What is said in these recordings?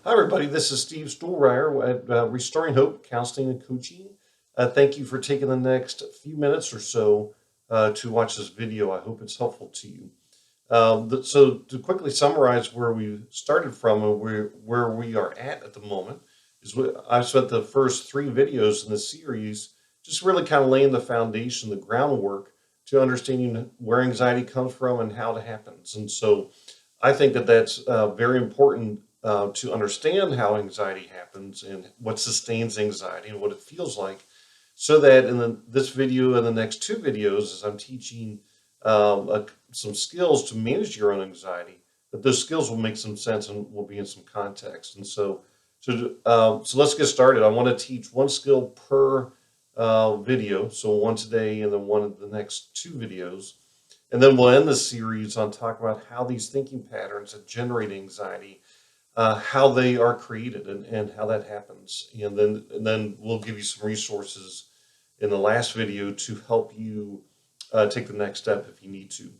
Hi, everybody. This is Steve Stuhlreier at Restoring Hope Counseling and Coaching. Thank you for taking the next few minutes or so to watch this video. I hope it's helpful to you. So, to quickly summarize where we started from and where we are at the moment, I've spent the first three videos in the series just really kind of laying the foundation, the groundwork to understanding where anxiety comes from and how it happens. And so, I think that that's very important to understand how anxiety happens and what sustains anxiety and what it feels like, so that in this video and the next two videos, as I'm teaching some skills to manage your own anxiety, that those skills will make some sense and will be in some context. And so let's get started. I want to teach one skill per video, so one today and then one of the next two videos. And then we'll end the series on talking about how these thinking patterns that generate anxiety, how they are created and how that happens. And then we'll give you some resources in the last video to help you take the next step if you need to.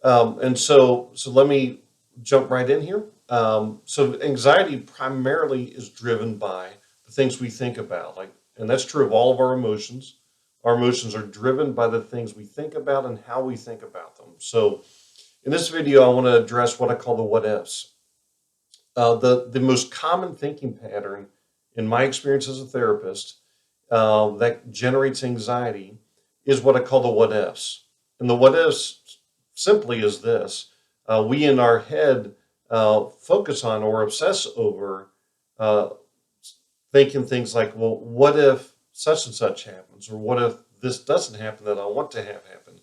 And so let me jump right in here. So anxiety primarily is driven by the things we think about, and that's true of all of our emotions. Our emotions are driven by the things we think about and how we think about them. So in this video, I want to address what I call the what ifs. The most common thinking pattern in my experience as a therapist that generates anxiety is what I call the what ifs. And the what ifs simply is this: we in our head focus on or obsess over uh, thinking things like, well, what if such and such happens? Or what if this doesn't happen that I want to have happen?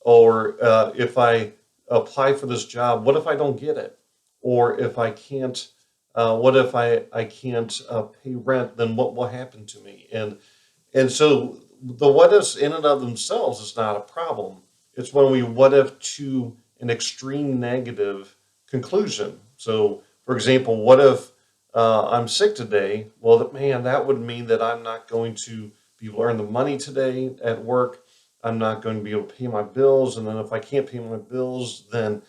Or if I apply for this job, what if I don't get it? Or if I can't, what if I can't pay rent? Then what will happen to me? And so the what ifs in and of themselves is not a problem. It's when we what if to an extreme negative conclusion. So, for example, what if I'm sick today? Well, man, that would mean that I'm not going to be able to earn the money today at work. I'm not going to be able to pay my bills. And then if I can't pay my bills, then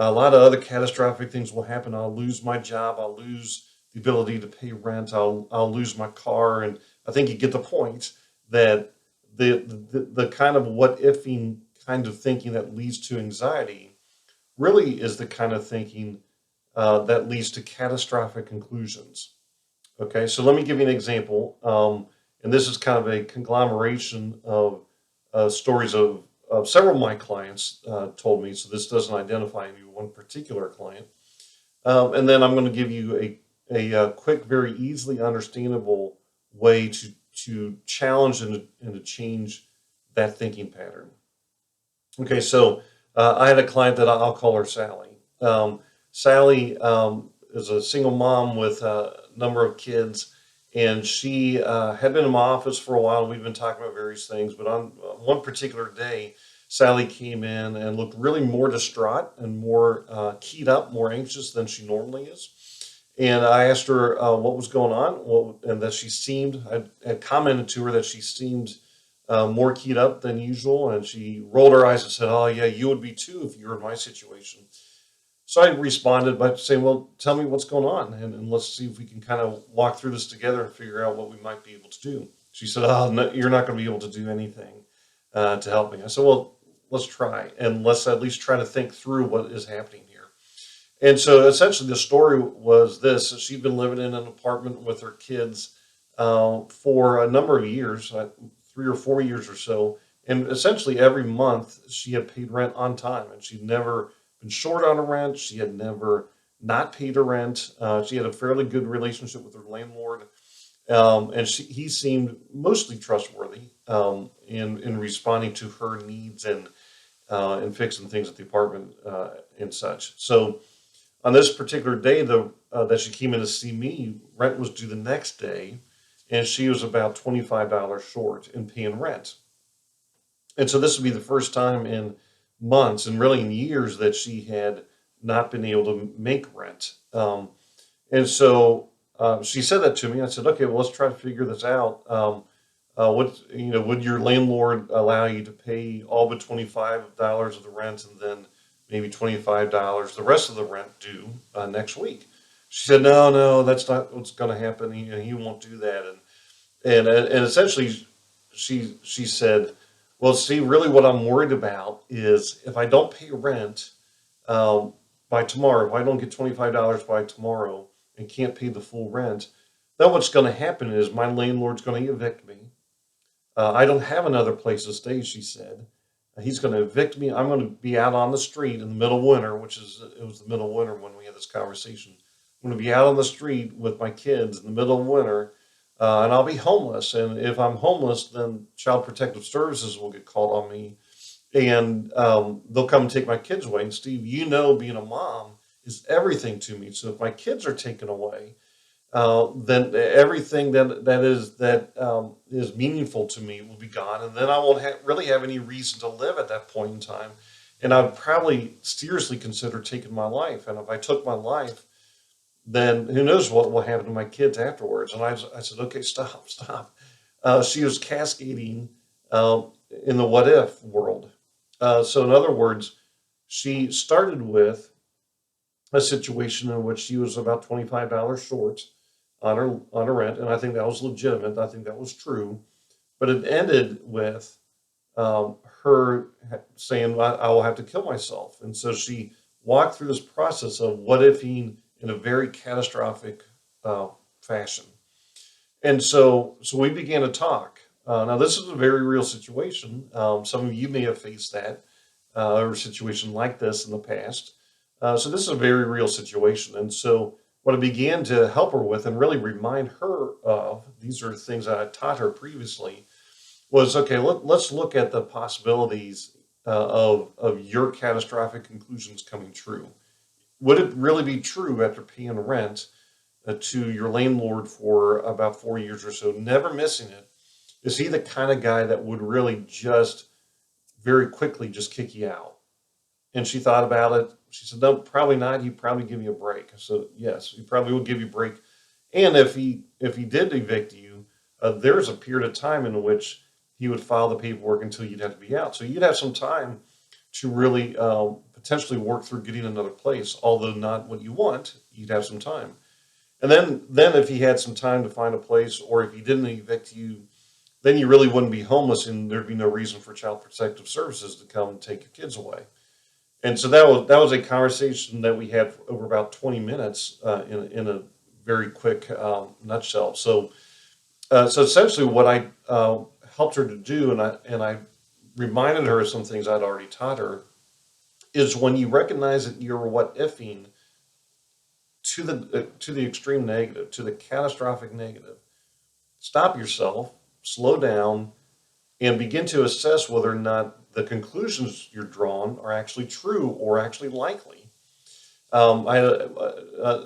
a lot of other catastrophic things will happen. I'll lose my job. I'll lose the ability to pay rent. I'll lose my car. And I think you get the point that the kind of what ifing kind of thinking that leads to anxiety really is the kind of thinking that leads to catastrophic conclusions. Okay, so let me give you an example. And this is kind of a conglomeration of stories of several of my clients told me. So this doesn't identify any one particular client. And then I'm going to give you a quick, very easily understandable way to challenge and to change that thinking pattern. Okay, so I had a client that I'll call her Sally. Sally is a single mom with a number of kids, and she had been in my office for a while. We've been talking about various things, but on one particular day, Sally came in and looked really more distraught and more keyed up, more anxious than she normally is. And I asked her what was going on, and that she seemed, I had commented to her that she seemed more keyed up than usual. And she rolled her eyes and said, "Oh, yeah, you would be too if you were in my situation." So I responded by saying, "Well, tell me what's going on, and let's see if we can kind of walk through this together and figure out what we might be able to do." She said, "Oh, no, you're not going to be able to do anything to help me." I said, "Well, let's try, and let's at least try to think through what is happening here." And so essentially the story was this: she'd been living in an apartment with her kids for a number of years, 3 or 4 years or so. And essentially every month she had paid rent on time, and she'd never been short on her rent. She had never not paid her rent. She had a fairly good relationship with her landlord. And he seemed mostly trustworthy in responding to her needs and fixing things at the apartment and such. So on this particular day, that she came in to see me, rent was due the next day, and she was about $25 short in paying rent. And so this would be the first time in months and really in years that she had not been able to make rent. And so she said that to me. I said, "Okay, well, let's try to figure this out. Would your landlord allow you to pay all but $25 of the rent and then maybe $25 the rest of the rent due next week?" She said, no, no, that's not what's going to happen. He won't do that. And essentially, she said, well, see, really what I'm worried about is if I don't pay rent um, by tomorrow, if I don't get $25 by tomorrow and can't pay the full rent, then what's going to happen is my landlord's going to evict me. I don't have another place to stay, she said. He's going to evict me. I'm going to be out on the street in the middle of winter, it was the middle of winter when we had this conversation. I'm going to be out on the street with my kids in the middle of winter, and I'll be homeless. And if I'm homeless, then Child Protective Services will get called on me, and they'll come and take my kids away. And Steve, being a mom is everything to me. So if my kids are taken away, then everything that is meaningful to me will be gone, and then I won't really have any reason to live at that point in time, and I'd probably seriously consider taking my life. And if I took my life, then who knows what will happen to my kids afterwards? And I said, okay, stop, stop. She was cascading in the what if world. So in other words, she started with a situation in which she was about $25 short on her rent, and I think that was legitimate. I think that was true, but it ended with her saying, I will have to kill myself," and so she walked through this process of what ifing in a very catastrophic fashion. And so we began to talk. Now, this is a very real situation. Some of you may have faced that or a situation like this in the past. So this is a very real situation. And so what I began to help her with and really remind her of, these are things that I taught her previously, was okay, let's look at the possibilities of your catastrophic conclusions coming true. Would it really be true after paying rent to your landlord for about 4 years or so, never missing it? Is he the kind of guy that would really just very quickly just kick you out? And she thought about it. She said, no, probably not. He'd probably give you a break. So yes, he probably will give you a break. And if he did evict you, there's a period of time in which he would file the paperwork until you'd have to be out. So you'd have some time to really potentially work through getting another place, although not what you want. You'd have some time. And then if he had some time to find a place, or if he didn't evict you, then you really wouldn't be homeless, and there'd be no reason for Child Protective Services to come and take your kids away. And so that was a conversation that we had for over about 20 minutes in a very quick nutshell. So essentially, what I helped her to do, and I reminded her of some things I'd already taught her, is when you recognize that you're what ifing to the extreme negative, to the catastrophic negative, stop yourself, slow down, and begin to assess whether or not the conclusions you're drawn are actually true or actually likely. I had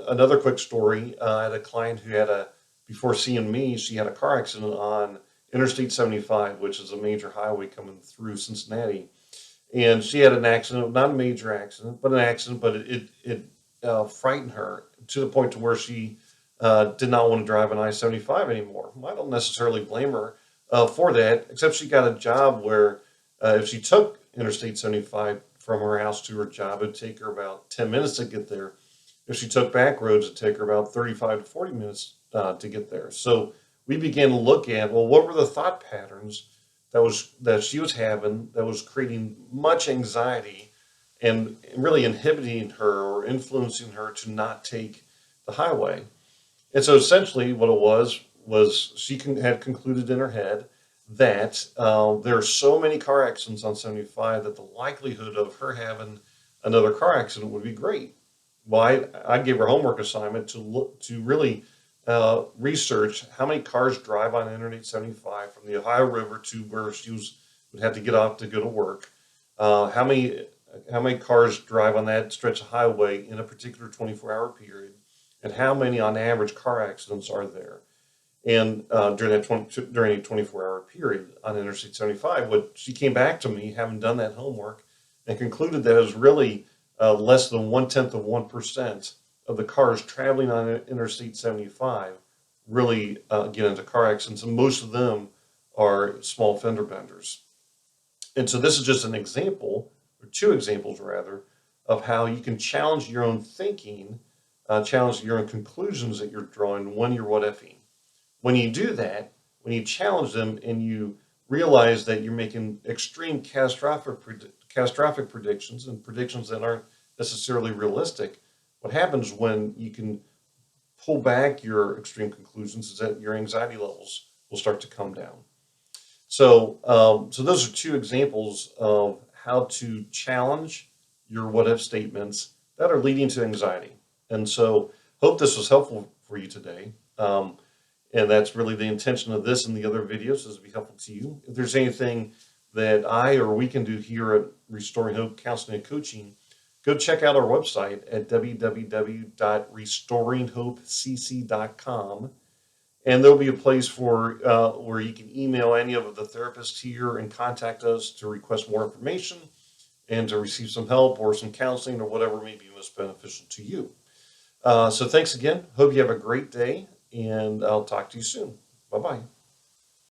another quick story. I had a client who before seeing me, she had a car accident on Interstate 75, which is a major highway coming through Cincinnati. And she had an accident, not a major accident, but an accident, but it frightened her to the point to where she did not want to drive an I-75 anymore. I don't necessarily blame her for that, except she got a job where if she took Interstate 75 from her house to her job, it'd take her about 10 minutes to get there. If she took back roads, it'd take her about 35 to 40 minutes to get there. So we began to look at, well, what were the thought patterns that she was having that was creating much anxiety and really inhibiting her or influencing her to not take the highway. And so essentially what it was she had concluded in her head that there are so many car accidents on 75 that the likelihood of her having another car accident would be great. Well, I gave her homework assignment to really research how many cars drive on Interstate 75 from the Ohio River to where would have to get off to go to work. How many cars drive on that stretch of highway in a particular 24-hour period, and how many on average car accidents are there? And during a 24-hour period on Interstate 75, what she came back to me, having done that homework, and concluded that it was really less than 0.1% of the cars traveling on Interstate 75 really get into car accidents, and most of them are small fender benders. And so this is just an example, or two examples rather, of how you can challenge your own thinking challenge your own conclusions that you're drawing when you're what ifing. When you do that, when you challenge them and you realize that you're making extreme catastrophic predictions and predictions that aren't necessarily realistic, what happens when you can pull back your extreme conclusions is that your anxiety levels will start to come down. So those are two examples of how to challenge your what if statements that are leading to anxiety. And so, hope this was helpful for you today. And that's really the intention of this and the other videos, is to be helpful to you. If there's anything that I or we can do here at Restoring Hope Counseling and Coaching, go check out our website at www.restoringhopecc.com. And there'll be a place for where you can email any of the therapists here and contact us to request more information and to receive some help or some counseling or whatever may be most beneficial to you. So thanks again. Hope you have a great day, and I'll talk to you soon. Bye-bye.